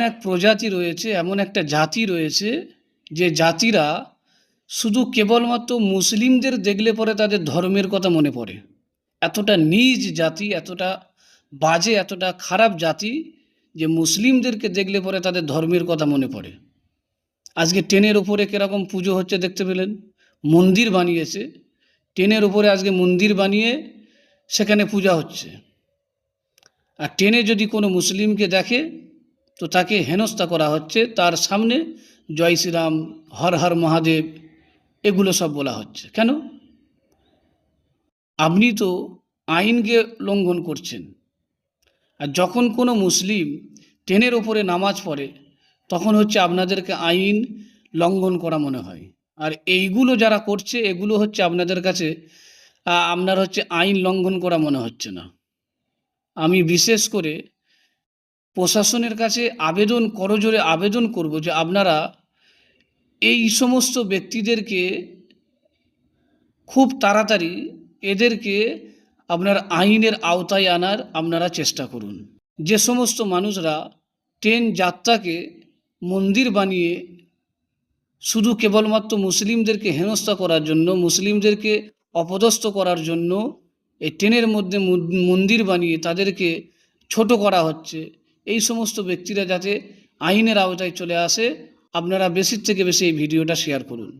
এক প্রজাতি রয়েছে, এমন একটা জাতি রয়েছে যে জাতিরা শুধু কেবলমাত্র মুসলিমদের দেখলে পরে তাদের ধর্মের কথা মনে পড়ে। এতটা নীচ জাতি, এতটা বাজে, এতটা খারাপ জাতি যে মুসলিমদেরকে দেখলে পরে তাদের ধর্মের কথা মনে পড়ে। আজকে ট্রেনের ওপরে কিরকম পুজো হচ্ছে দেখতে পেলেন, মন্দির বানিয়েছে, ট্রেনের ওপরে আজকে মন্দির বানিয়ে সেখানে পূজা হচ্ছে। আর ট্রেনে যদি কোনো মুসলিমকে দেখে তো তাকে হেনস্থা করা হচ্ছে, তার সামনে জয় শ্রীরাম, হর হর মহাদেব এগুলো সব বলা হচ্ছে। কেন? আপনি তো আইনকে লঙ্ঘন করছেন। আর যখন কোনো মুসলিম ট্রেনের ওপরে নামাজ পড়ে তখন হচ্ছে আপনাদেরকে আইন লঙ্ঘন করা মনে হয়। আর এইগুলো যারা করছে এগুলো হচ্ছে আপনাদের কাছে আপনার হচ্ছে আইন লঙ্ঘন করা মনে হচ্ছে না। আমি বিশেষ করে প্রশাসনের কাছে করজোরে আবেদন করব যে আপনারা এই সমস্ত ব্যক্তিদেরকে খুব তাড়াতাড়ি এদেরকে আপনার আইনের আওতায় আনার আপনারা চেষ্টা করুন। যে সমস্ত মানুষরা ট্রেন যাত্রাকে মন্দির বানিয়ে শুধু কেবলমাত্র মুসলিমদেরকে হেনস্থা করার জন্য, মুসলিমদেরকে অপদস্থ করার জন্য এই ট্রেনের মধ্যে মন্দির বানিয়ে তাদেরকে ছোট করা হচ্ছে, এই সমস্ত ব্যক্তিরা যাতে আইনের আওতায় চলে আসে, আপনারা বেশির থেকে বেশি এই ভিডিওটা শেয়ার করুন।